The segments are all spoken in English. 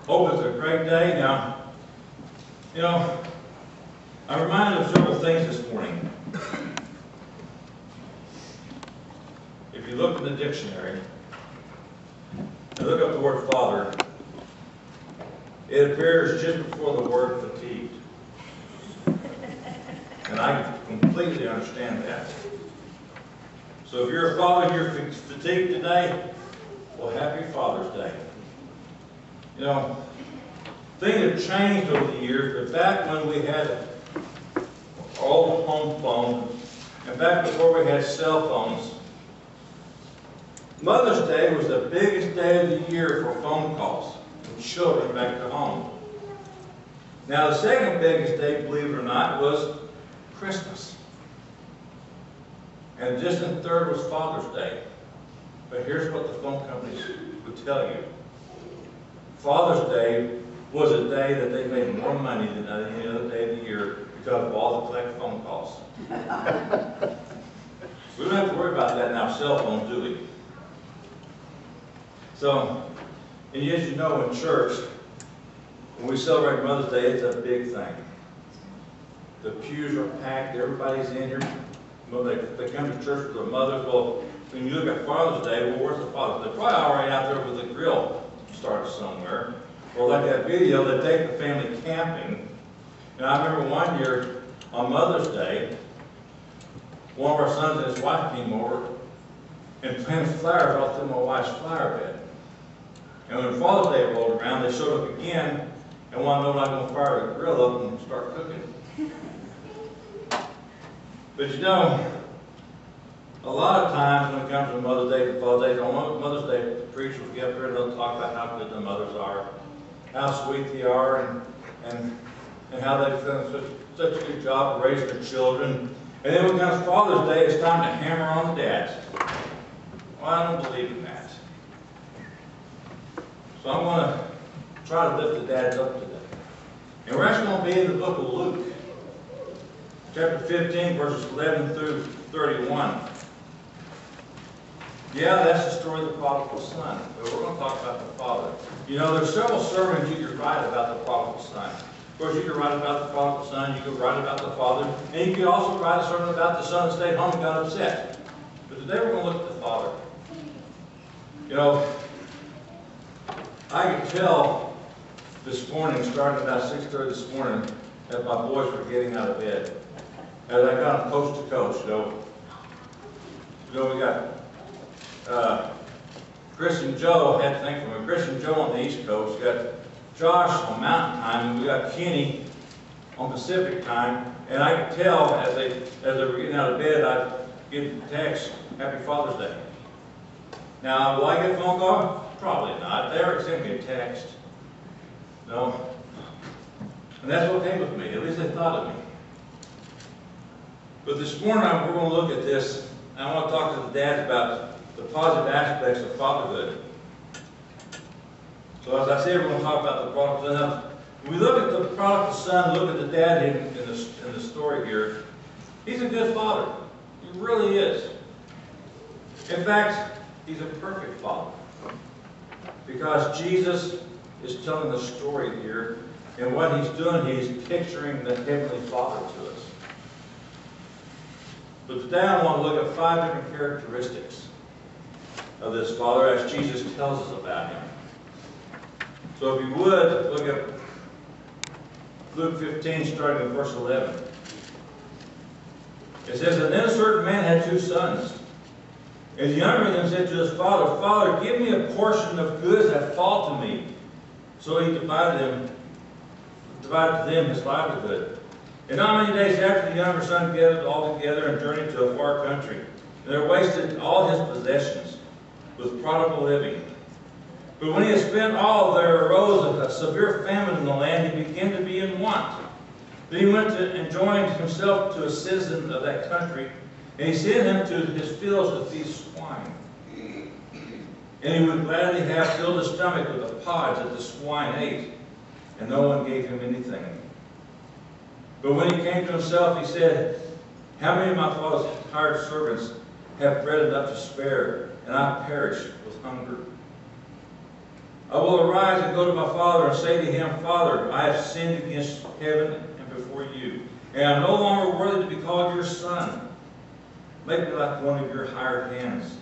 Hope it's a great day. Now, I'm reminded of several things this morning. If you look in the dictionary and look up the word father, it appears just before the word fatigued. And I completely understand that. So if you're a father and you're fatigued today, well, happy Father's Day. Things have changed over the years, but back when we had old home phone, and back before we had cell phones, Mother's Day was the biggest day of the year for phone calls from children back to home. Now, the second biggest day, believe it or not, was Christmas. And the distant third was Father's Day. But here's what the phone companies would tell you. Father's Day was a day that they made more money than any other day of the year because of all the collect phone calls. We don't have to worry about that in our cell phones, do we? So, and as you know, in church, when we celebrate Mother's Day, it's a big thing. The pews are packed, everybody's in here. Well, they come to church with their mothers. Well, when you look at Father's Day, well, where's the father? They're probably already out there with the grill started somewhere. Or like that video, they take the family camping. And I remember one year on Mother's Day, one of our sons and his wife came over and planted flowers out through my wife's flower bed. And when Father's Day rolled around, they showed up again and wanted to know when I'm going to fire the grill up and start cooking. But a lot of times when it comes to Mother's Day and Father's Day, on Mother's Day, the preacher will get up there and they'll talk about how good the mothers are, how sweet they are, and how they've done such a good job of raising their children. And then when it comes Father's Day, it's time to hammer on the dads. Well, I don't believe in that. So I'm going to try to lift the dads up today. And we're actually going to be in the book of Luke, chapter 15, verses 11 through 31. Yeah, that's the story of the prodigal son. But we're going to talk about the father. There's several sermons you could write about the prodigal son. Of course, you could write about the prodigal son, you could write about the father, and you could also write a sermon about the son that stayed home and got upset. But today we're going to look at the father. I could tell this morning, starting about 6:30 this morning, that my boys were getting out of bed. As I got them coast to coast, we got Chris and Joe, I had to think from Chris and Joe on the East Coast, we got Josh on Mountain Time, and we got Kenny on Pacific Time, and I could tell as they were getting out of bed, I'd get a text, Happy Father's Day. Now, will I get a phone call? Probably not. They already sent me a text. No. And that's okay with me. At least they thought of me. But this morning, we're going to look at this. I want to talk to the dads about the positive aspects of fatherhood. So as I said, we're going to talk about the prodigal son. Now, when we look at the prodigal son, look at the dad in the story here, he's a good father. He really is. In fact, he's a perfect father. Because Jesus is telling the story here, and what he's doing, he's picturing the Heavenly Father to us. But today I want to look at 5 different characteristics of this Father as Jesus tells us about him. So if you would, look at Luke 15, starting with verse 11. It says, And then a certain man had 2 sons. And the younger of them said to his father, Father, give me a portion of goods that fall to me. So he divided to them his livelihood. And not many days after, the younger son gathered all together and journeyed to a far country. And there wasted all his possessions with prodigal living. But when he had spent all, there arose a severe famine in the land. He began to be in want. Then he went and joined himself to a citizen of that country, and he sent him to his fields to feed swine. And he would gladly have filled his stomach with the pods that the swine ate, and no one gave him anything. But when he came to himself, he said, How many of my father's hired servants have bread enough to spare, and I perish with hunger? I will arise and go to my father and say to him, Father, I have sinned against heaven and before you, and I am no longer worthy to be called your son. Make me like one of your hired hands.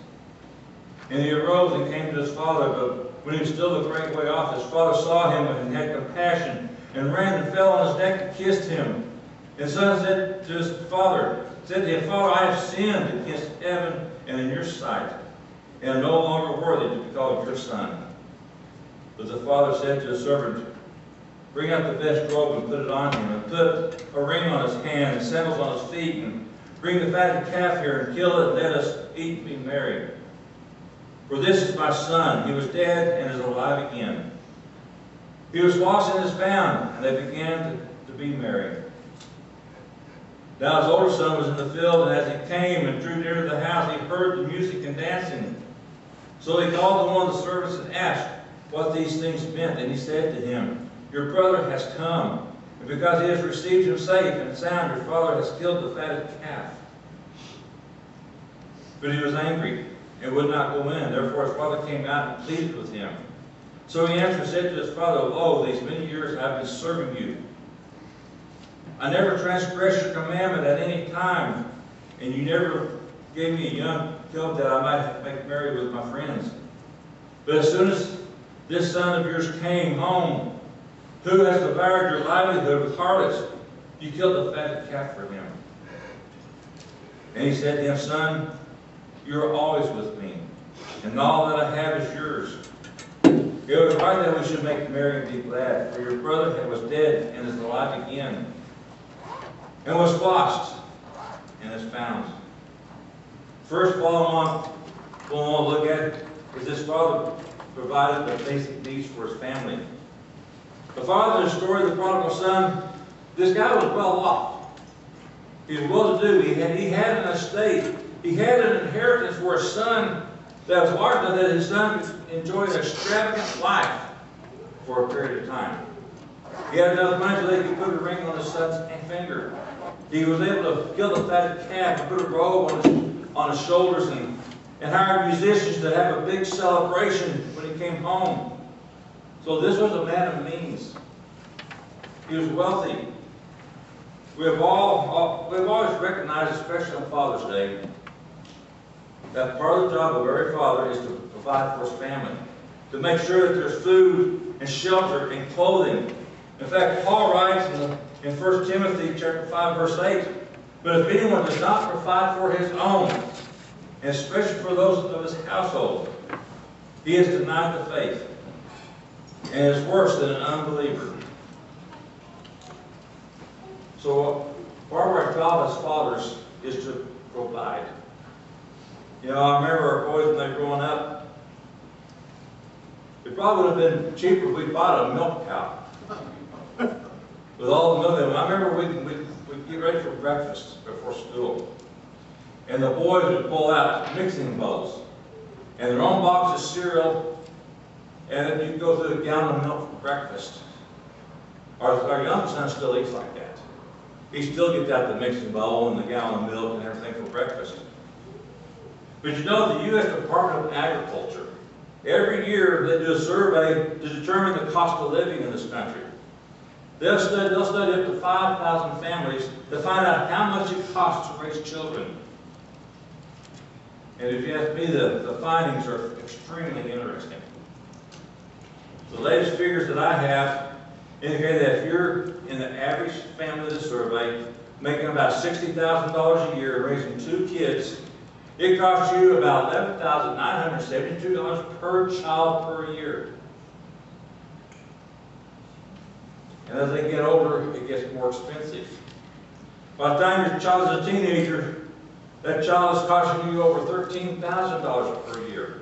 And he arose and came to his father, but when he was still a great way off, his father saw him and had compassion, and ran and fell on his neck and kissed him. And the son said to his father, Father, I have sinned against heaven and in your sight, and am no longer worthy to be called your son. But the father said to his servant, Bring out the best robe and put it on him, and put a ring on his hand and sandals on his feet, and bring the fatted calf here and kill it, and let us eat and be merry. For this is my son. He was dead and is alive again. He was lost and is found, and they began to be merry. Now his older son was in the field, and as he came and drew near to the house, he heard the music and dancing. So he called one of the servants and asked what these things meant. And he said to him, Your brother has come, and because he has received him safe and sound, your father has killed the fatted calf. But he was angry and would not go in. Therefore his father came out and pleaded with him. So he answered and said to his father, Lo, these many years I have been serving you. I never transgressed your commandment at any time, and you never gave me a young goat that I might make merry with my friends. But as soon as this son of yours came home, who has devoured your livelihood with harlots, you killed the fatted calf for him. And he said to him, Son, you are always with me, and all that I have is yours. It was right that we should make merry and be glad, for your brother was dead and is alive again, and was lost and is found. First of all, we'll want to look at is this father provided the basic needs for his family. The father in the story of the prodigal son, this guy was well off. He was well-to-do. He had an estate. He had an inheritance for a son that was large enough that his son could enjoy an extravagant life for a period of time. He had enough money so they could put a ring on his son's finger. He was able to kill the fatted calf and put a robe on his shoulders and hired musicians to have a big celebration when he came home. So this was a man of means. He was wealthy. We've always recognized, especially on Father's Day, that part of the job of every father is to provide for his family, to make sure that there's food and shelter and clothing. In fact, Paul writes in 1 Timothy chapter 5, verse 8, But if anyone does not provide for his own, and especially for those of his household, he has denied the faith, and is worse than an unbeliever. So part of our job as fathers is to provide. You know, I remember our boys when they were growing up, it probably would have been cheaper if we bought a milk cow with all the milk in it. I remember we'd get ready for breakfast before school, and the boys would pull out mixing bowls and their own box of cereal, and then you'd go through a gallon of milk for breakfast. Our young son still eats like that. He still gets out the mixing bowl and the gallon of milk and everything for breakfast. But you know, the U.S. Department of Agriculture, every year they do a survey to determine the cost of living in this country. They'll study up to 5,000 families to find out how much it costs to raise children. And if you ask me, the findings are extremely interesting. The latest figures that I have indicate that if you're in the average family of the survey, making about $60,000 a year and raising 2 kids, it costs you about $11,972 per child per year. And as they get older, it gets more expensive. By the time your child is a teenager, that child is costing you over $13,000 per year.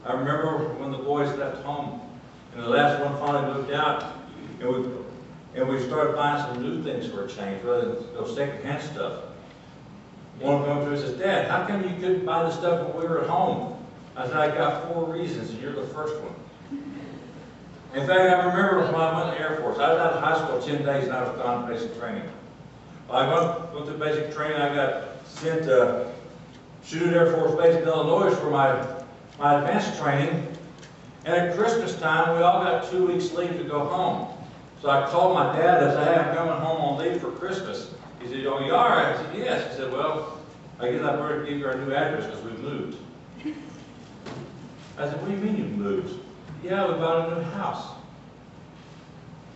I remember when the boys left home, and the last one finally moved out, and we started buying some new things for a change, rather than those second-hand stuff. One of them came to me and says, Dad, how come you couldn't buy the stuff when we were at home? I said, I got 4 reasons, and you're the first one. In fact, I remember when I went to the Air Force. I was out of high school 10 days, and I was gone to basic training. I went to basic training. I got sent to Shoot Air Force Base in Illinois for my advanced training. And at Christmas time, we all got 2 weeks leave to go home. So I called my dad and said, hey, I'm coming home on leave for Christmas. He said, oh, you are? I said, yes. He said, well, I guess I better give you our new address because we've moved. I said, what do you mean you've moved? Yeah, we bought a new house.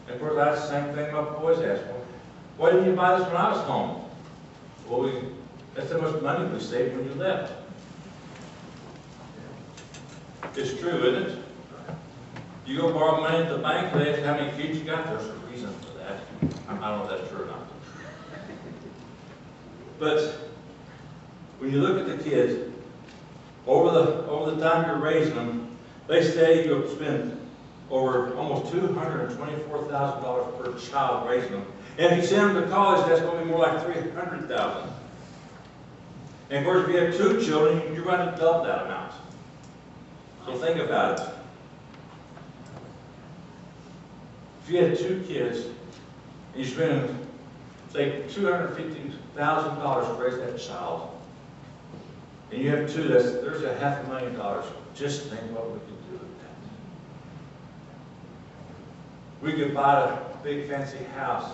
And of course, that's the same thing my boys asked. Well, why didn't you buy this when I was home? Well, that's how much money we saved when you left. It's true, isn't it? You go borrow money at the bank, they ask how many kids you got. There's a reason for that. I don't know if that's true or not. But when you look at the kids, over the time you're raising them, they say you'll spend over almost $224,000 per child raising them. And if you send them to college, that's going to be more like $300,000. And of course, if you have 2 children, you're going to double that amount. So think about it. If you had 2 kids, and you spend, say, $250,000 to raise that child, and you have 2, there's $500,000. Just think what we could do with that. We could buy a big fancy house.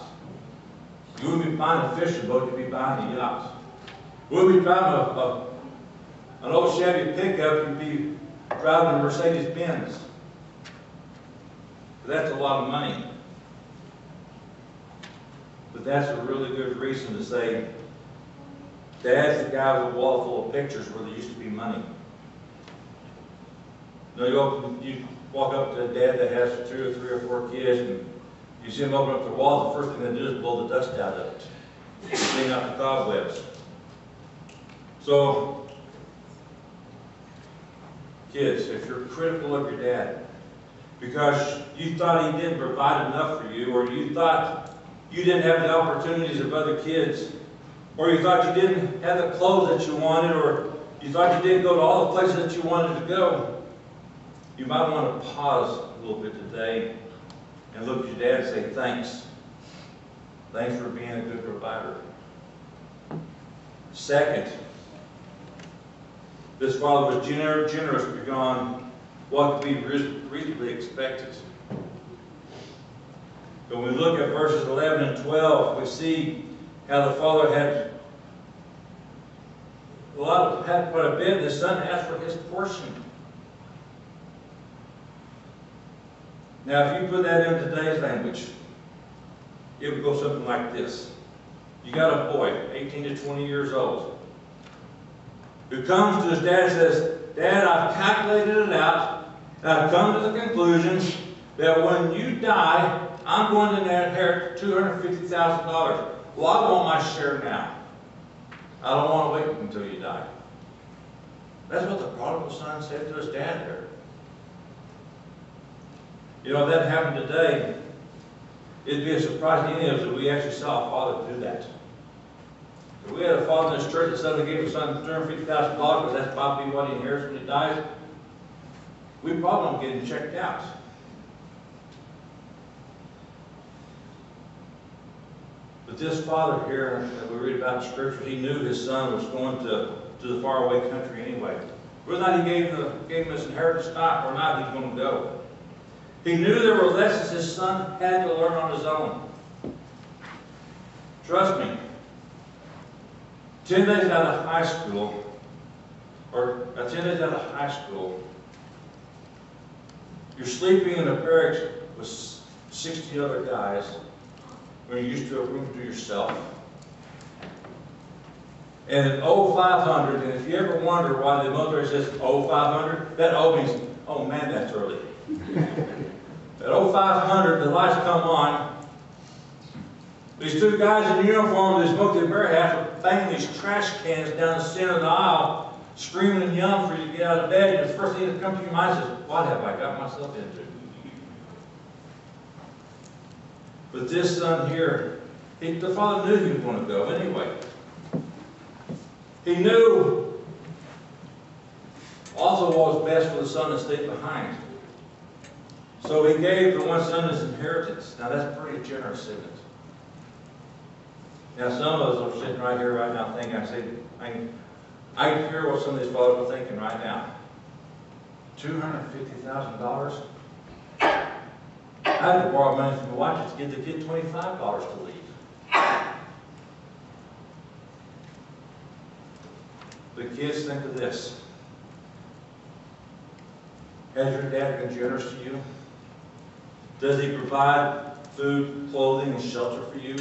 You wouldn't be buying a fishing boat, you'd be buying a yacht. We would be driving an old Chevy pickup, you'd be driving a Mercedes Benz. That's a lot of money. But that's a really good reason to say, Dad's the guy with a wall full of pictures where there used to be money. You walk up to a dad that has 2 or 3 or 4 kids, and you see him open up the wall, the first thing they do is blow the dust out of it. Clean out the cobwebs. So, kids, if you're critical of your dad, because you thought he didn't provide enough for you, or you thought you didn't have the opportunities of other kids, or you thought you didn't have the clothes that you wanted, or you thought you didn't go to all the places that you wanted to go, you might want to pause a little bit today and look at your dad and say, thanks. Thanks for being a good provider. Second, this father was generous beyond what we reasonably expected. When we look at verses 11 and 12, we see how the father had quite a bit, and his son asked for his portion. Now, if you put that in today's language, it would go something like this. You got a boy, 18 to 20 years old, who comes to his dad and says, Dad, I've calculated it out, and I've come to the conclusion that when you die, I'm going to inherit $250,000. Well, I want my share now. I don't want to wait until you die. That's what the prodigal son said to his dad there. You know, if that happened today, it'd be a surprise to any of us if we actually saw a father do that. If we had a father in this church that suddenly gave his son $250,000 because that's probably what he inherits when he dies, we probably don't get him checked out. But this father here that we read about in Scripture, he knew his son was going to the faraway country anyway. Whether or not he gave him his inheritance or not, he's going to go. He knew there were lessons his son had to learn on his own. Trust me, 10 days out of high school, you're sleeping in a barracks with 60 other guys when you're used to a room to yourself. And at 0500, and if you ever wonder why the military says 0500, that O means, oh man, that's early. At 0500, the lights come on. These 2 guys in uniform with these smoky bear hats are banging these trash cans down the center of the aisle, screaming and yelling for you to get out of bed. And the first thing that comes to your mind is, what have I got myself into? But this son here, the father knew he was going to go anyway. He knew also what was best for the son to stay behind. So he gave the one son his inheritance. Now that's pretty generous, isn't it? Now some of us are sitting right here right now thinking, I can hear what some of these fathers are thinking right now. $250,000. I had to borrow money from my wife to give the kid $25 to leave. The kids, think of this. Has your dad been generous to you? Does he provide food, clothing, and shelter for you?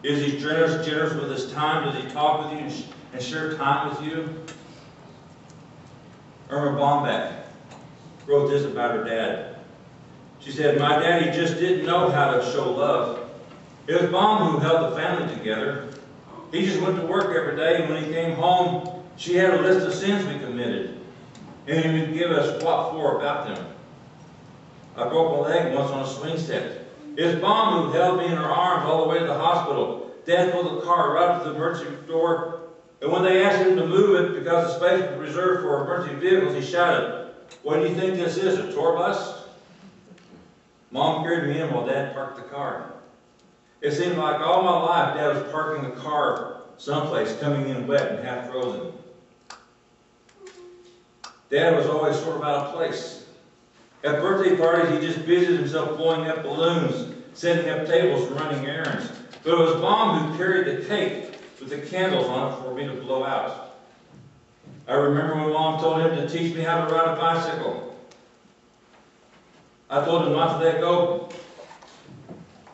Is he generous with his time? Does he talk with you and share time with you? Irma Bombeck wrote this about her dad. She said, "My daddy just didn't know how to show love. It was Mom who held the family together. He just went to work every day, and when he came home, she had a list of sins we committed, and he would give us what for about them. I broke my leg once on a swing set. It was Mom who held me in her arms all the way to the hospital. Dad pulled the car right up to the emergency door, and when they asked him to move it because the space was reserved for emergency vehicles, he shouted, 'What do you think this is, a tour bus?' Mom carried me in while Dad parked the car. It seemed like all my life Dad was parking the car someplace, coming in wet and half frozen. Dad was always sort of out of place. At birthday parties, he just busied himself blowing up balloons, setting up tables, and running errands. But it was Mom who carried the cake with the candles on it for me to blow out. I remember when Mom told him to teach me how to ride a bicycle. I told him not to let go,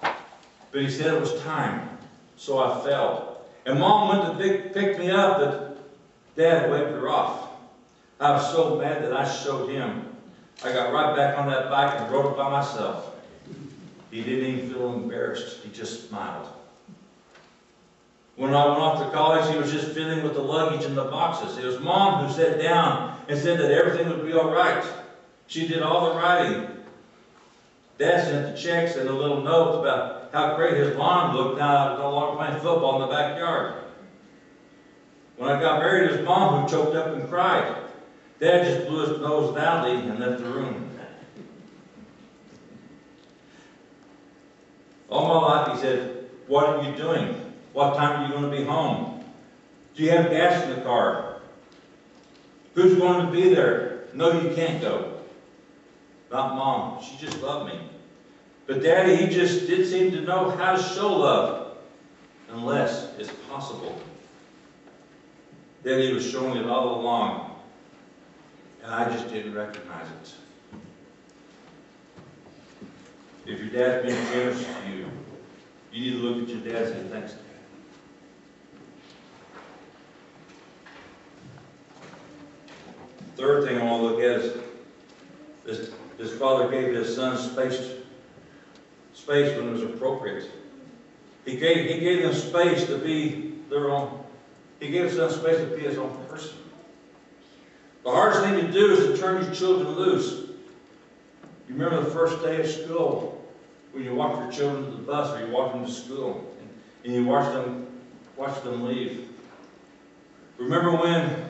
but he said it was time, so I fell. And Mom went to pick me up, but Dad waved her off. I was so mad that I showed him. I got right back on that bike and rode it by myself. He didn't even feel embarrassed. He just smiled. When I went off to college, he was just fiddling with the luggage and the boxes. It was Mom who sat down and said that everything would be all right. She did all the writing. Dad sent the checks and a little note about how great his lawn looked now that I was no longer playing football in the backyard. When I got married, it was Mom who choked up and cried. Dad just blew his nose loudly and left the room. All my life he said, "What are you doing? What time are you going to be home? Do you have gas in the car? Who's going to be there? No, you can't go." Not Mom. She just loved me. But Daddy, he just did seem to know how to show love, unless it's possible. Daddy was showing it all along, and I just didn't recognize it. If your dad's being generous to you, you need to look at your dad and say, "Thanks, Dad." Third thing I want to look at is this father gave his son space when it was appropriate. He gave them space to be their own. He gave his son space to be his own person. The hardest thing to do is to turn your children loose. You remember the first day of school when you walked your children to the bus or you walked them to school and you watched them leave. Remember when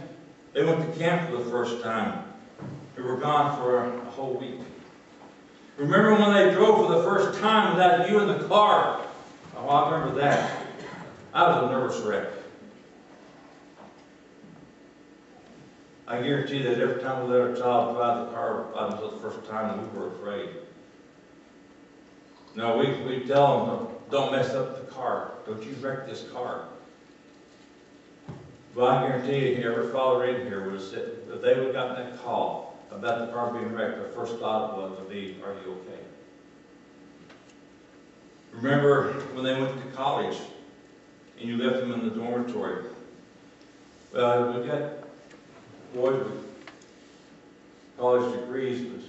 they went to camp for the first time. They were gone for a whole week. Remember when they drove for the first time without you in the car. Oh, I remember that. I was a nervous wreck. I guarantee that every time we let our child drive the car by themselves the first time, we were afraid. No, we tell them, "Don't mess up the car. Don't you wreck this car." Well, I guarantee you, every father in here would have said, if they would have gotten that call about the car being wrecked, their first thought would be, "Are you okay?" Remember when they went to college and you left them in the dormitory? Well, we've got boys with college degrees, but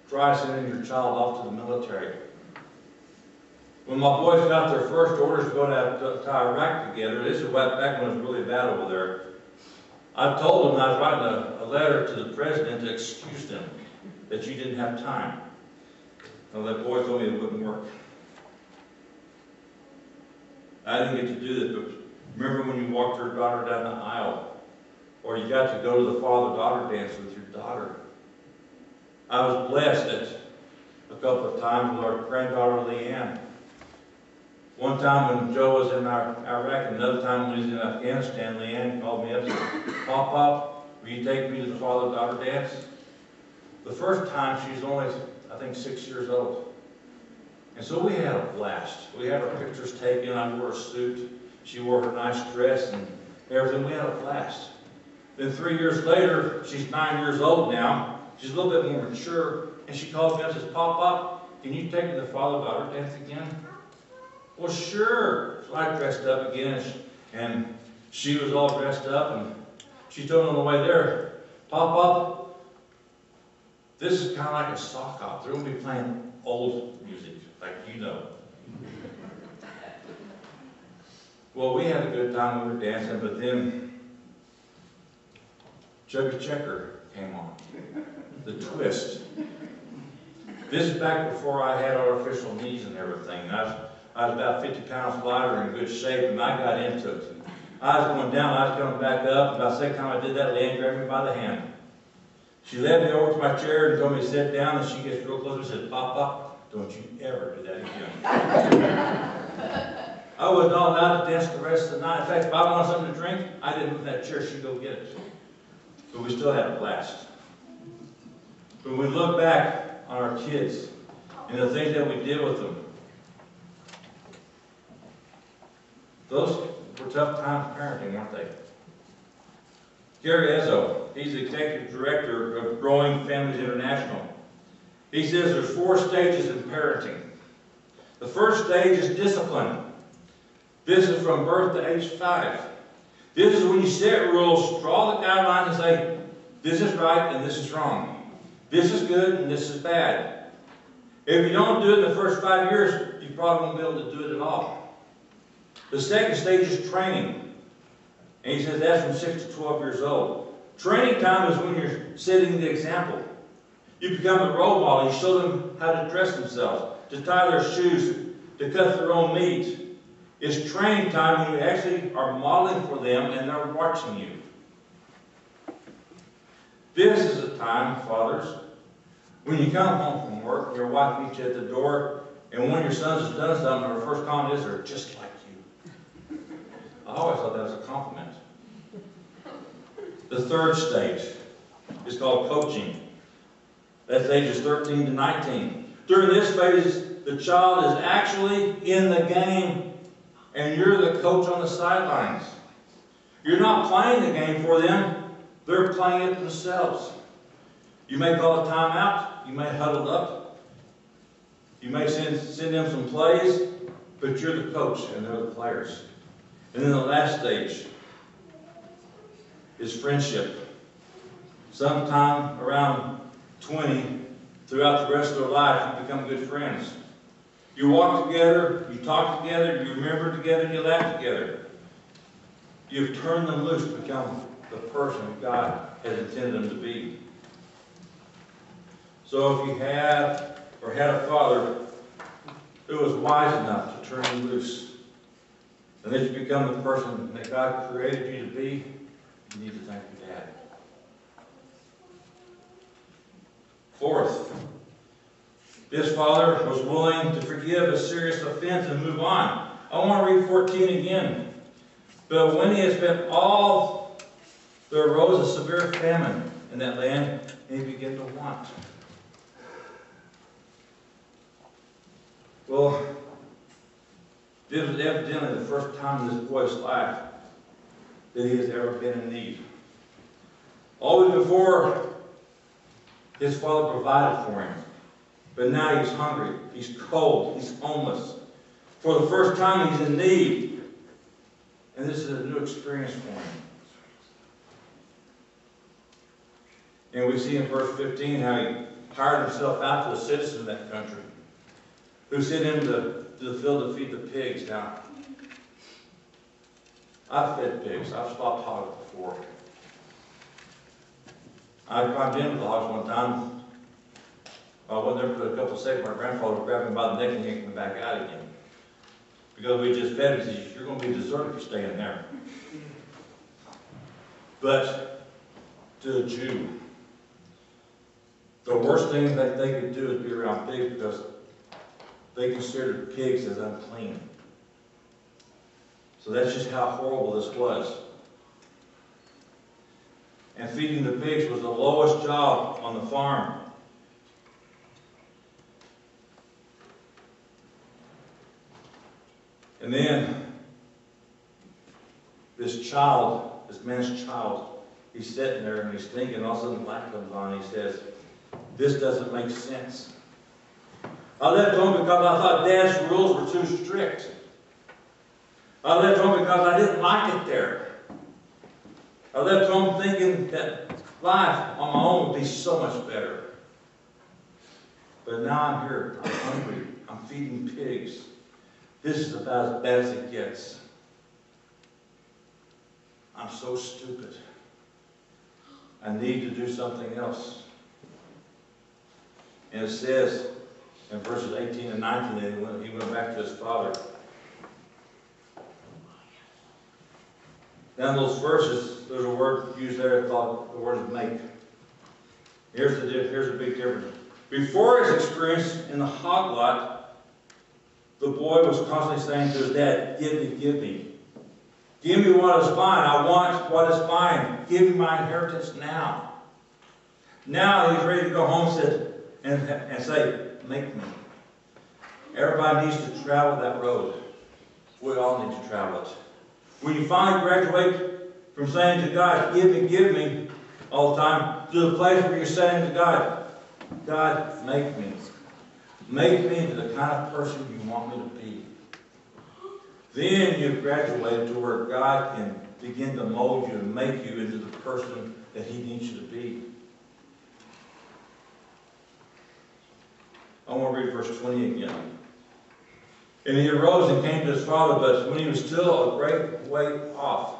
try sending your child off to the military. When my boys got their first orders to go to Iraq together, this is back when it was really bad over there, I told them I was writing a letter to the president to excuse them, that you didn't have time. Well, that boy told me it wouldn't work. I didn't get to do this, but remember when you walked your daughter down the aisle, or you got to go to the father-daughter dance with your daughter? I was blessed at a couple of times with our granddaughter Leanne. One time when Joe was in Iraq, and another time when he was in Afghanistan, Leanne called me up and said, "Pop, will you take me to the father-daughter dance? The first time, she was only, I think, 6 years old. And so we had a blast. We had our pictures taken. I wore a suit. She wore her nice dress and everything. We had a blast. Then 3 years later, she's 9 years old now. She's a little bit more mature. And she called me up and says, Pop, can you take me to the father-daughter dance again? Well, sure. So I dressed up again, and she was all dressed up, and she told me on the way there, Pop, this is kind of like a sock hop. They're going to be playing old music, like you know. Well, we had a good time. We were dancing, but then Chubby Checker came on. The twist. This is back before I had artificial knees and everything. I was about 50 pounds lighter and in good shape, and I got into it. I was going down, I was coming back up. About the second time I did that, Leanne grabbed me by the hand. She led me over to my chair and told me to sit down, and she gets real close and said, Pop, don't you ever do that again. I was not allowed to dance the rest of the night. In fact, if I wanted something to drink, I didn't move that chair, she'd go get it. But we still had a blast. When we look back on our kids and the things that we did with them, those were tough times parenting, weren't they? Gary Ezzo, he's the executive director of Growing Families International. He says there's 4 stages in parenting. The first stage is discipline. This is from birth to age 5. This is when you set rules, draw the guidelines, and say, this is right and this is wrong. This is good and this is bad. If you don't do it in the first 5 years, you probably won't be able to do it at all. The second stage is training. And he says that's from 6 to 12 years old. Training time is when you're setting the example. You become the role model. You show them how to dress themselves, to tie their shoes, to cut their own meat. It's training time when you actually are modeling for them and they're watching you. This is a time, fathers, when you come home from work and your wife meets you at the door, and one of your sons has done something, her first comment is, they're just like you. I always thought that was a compliment. The third stage is called coaching. That's ages 13 to 19. During this phase, the child is actually in the game, and you're the coach on the sidelines. You're not playing the game for them. They're playing it themselves. You may call a timeout. You may huddle up. You may send them some plays, but you're the coach and they're the players. And then the last stage is friendship. Sometime around 20, throughout the rest of their life, you become good friends. You walk together, you talk together, you remember together, you laugh together. You've turned them loose to become the person God has intended them to be. So if you have or had a father who was wise enough to turn you loose, and that you become the person that God created you to be, you need to thank your dad. Fourth, this father was willing to forgive a serious offense and move on. I want to read 14 again. But when he had spent all, there arose a severe famine in that land, and he began to want. Well, this was evidently the first time in this boy's life that he has ever been in need. Always before, his father provided for him. But now he's hungry, he's cold, he's homeless. For the first time, he's in need. And this is a new experience for him. And we see in verse 15 how he hired himself out to a citizen of that country who sent him to the field to feed the pigs. Now, I've fed pigs. I've stopped hogs before. I climbed in with the hogs one time. I went there for a couple of seconds. My grandfather grabbed me by the neck and yanked me back out again. Because we just fed him. He said, you're going to be deserted if you stay in there. But to a Jew, the worst thing that they could do is be around pigs because they considered pigs as unclean. So that's just how horrible this was. and feeding the pigs was the lowest job on the farm. And then this man's child, he's sitting there and he's thinking, all of a sudden the light comes on, and he says, "This doesn't make sense. I left home because I thought Dad's rules were too strict. I left home because I didn't like it there. I left home thinking that life on my own would be so much better. But now I'm here, I'm hungry, I'm feeding pigs. This is about as bad as it gets. I'm so stupid. I need to do something else." And it says in verses 18 and 19 that he went back to his father. Now in those verses, there's a word used there called the word of make. Here's a big difference. Before his experience in the hog lot, the boy was constantly saying to his dad, "Give me, give me. Give me what is mine. I want what is mine. Give me my inheritance now." Now he's ready to go home and say, "Make me." Everybody needs to travel that road. We all need to travel it. When you finally graduate from saying to God, give me," all the time, to the place where you're saying to God, "God, make me. Make me into the kind of person you want me to be." Then you've graduated to where God can begin to mold you and make you into the person that He needs you to be. I want to read verse 20 again. "And he arose and came to his father, but when he was still a great way off,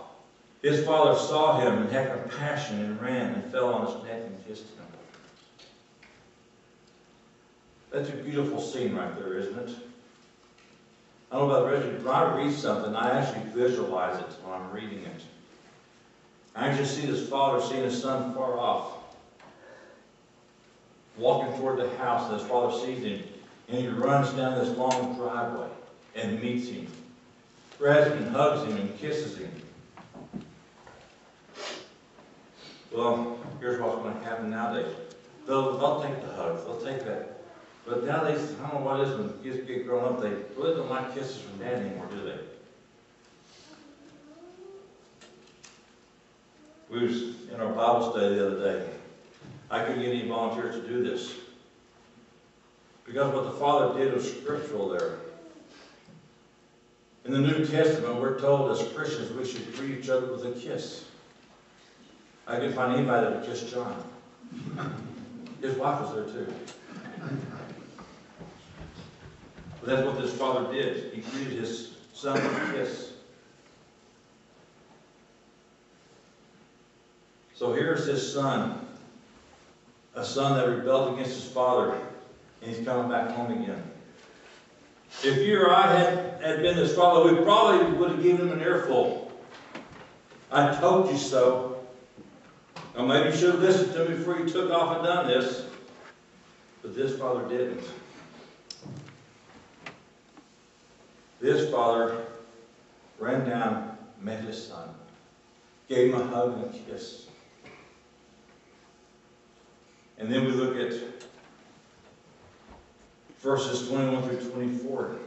his father saw him and had compassion and ran and fell on his neck and kissed him." That's a beautiful scene right there, isn't it? I don't know about the rest of you, when I read something, I actually visualize it when I'm reading it. I actually see this father seeing his son far off, walking toward the house, and his father sees him, and he runs down this long driveway and meets him, grabs him and hugs him and kisses him. Well, here's what's going to happen nowadays. They'll take the hug, they'll take that. But nowadays, I don't know what it is when kids get grown up, they really don't like kisses from dad anymore, do they? We was in our Bible study the other day. I couldn't get any volunteers to do this, because what the Father did was scriptural there. In the New Testament, we're told as Christians we should greet each other with a kiss. I couldn't find anybody that would kiss John. His wife was there too. But that's what this father did. He greeted his son with a kiss. So here's his son, a son that rebelled against his father, and he's coming back home again. If you or I had been his father, we probably would have given him an earful. "I told you so." Or maybe you should have listened to me before you took off and done this. But this father didn't. This father ran down, met his son, gave him a hug and a kiss. And then we look at verses 21 through 24.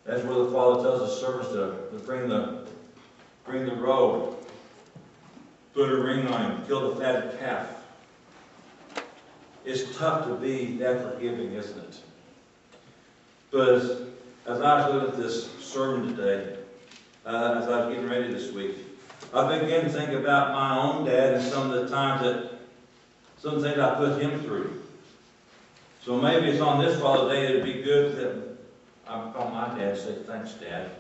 That's where the father tells the servants to bring the robe, put a ring on him, kill the fatted calf. It's tough to be that forgiving, isn't it? But as I was looking at this sermon today, as I was getting ready this week, I began to think about my own dad and some of the times some things I put him through. So maybe it's on this Father's Day it'd be good that I call my dad and say, "Thanks, Dad."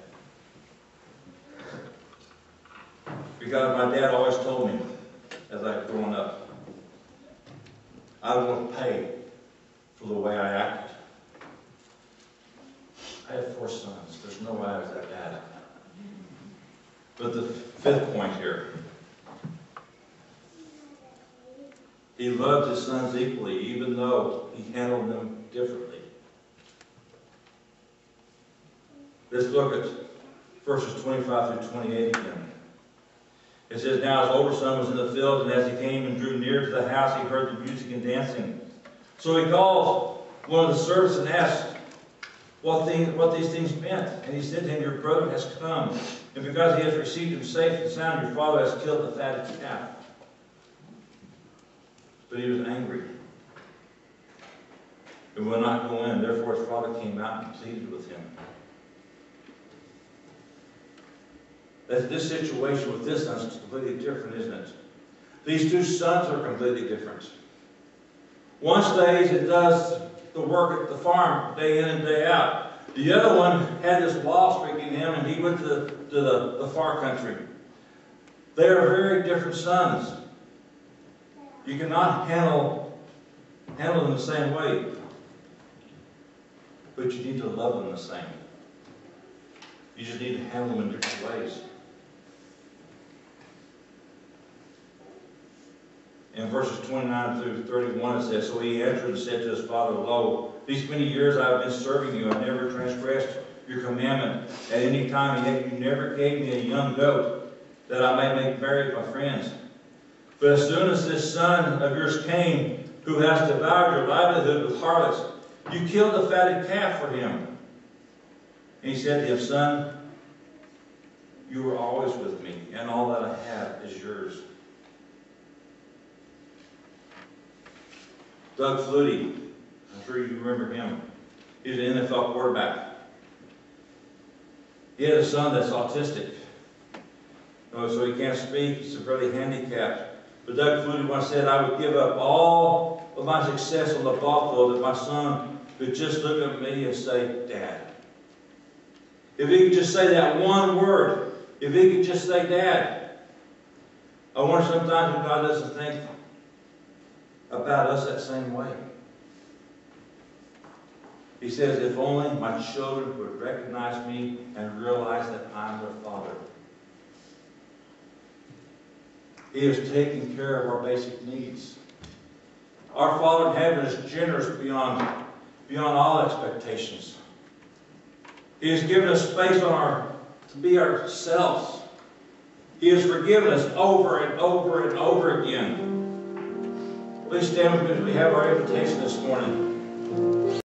Because my dad always told me, as I was growing up, I want to pay for the way I acted. I had 4 sons. There's no way I was that bad. But the 5th point here. He loved his sons equally, even though he handled them differently. Let's look at verses 25 through 28 again. It says, "Now his older son was in the field, and as he came and drew near to the house, he heard the music and dancing. So he called one of the servants and asked what these things meant. And he said to him, Your brother has come, and because he has received him safe and sound, your father has killed the fatted calf." But he was angry and would not go in. Therefore his father came out and pleaded with him. This situation with this son is completely different, isn't it? These two sons are completely different. One stays and does the work at the farm day in and day out. The other one had this law stricken him, and he went to the far country. They are very different sons. You cannot handle them the same way, but you need to love them the same. You just need to handle them in different ways. In verses 29 through 31 it says, "So he answered and said to his father, Lo, these many years I have been serving you. I never transgressed your commandment at any time, and yet you never gave me a young goat, that I may make merry with my friends. But as soon as this son of yours came, who has devoured your livelihood with harlots, you killed the fatted calf for him." And he said to him, "Son, you were always with me, and all that I have is yours." Doug Flutie, I'm sure you remember him. He's an NFL quarterback. He has a son that's autistic. So he can't speak, he's severely handicapped. But Doug Flutie once said, "I would give up all of my success on the ball field if my son could just look at me and say, Dad." If he could just say that one word, if he could just say, Dad. I wonder sometimes if God doesn't think about us that same way. He says, if only my children would recognize me and realize that I'm their father. He is taking care of our basic needs. Our Father in heaven is generous beyond all expectations. He has given us space to be ourselves. He has forgiven us over and over and over again. Please stand with me as we have our invitation this morning.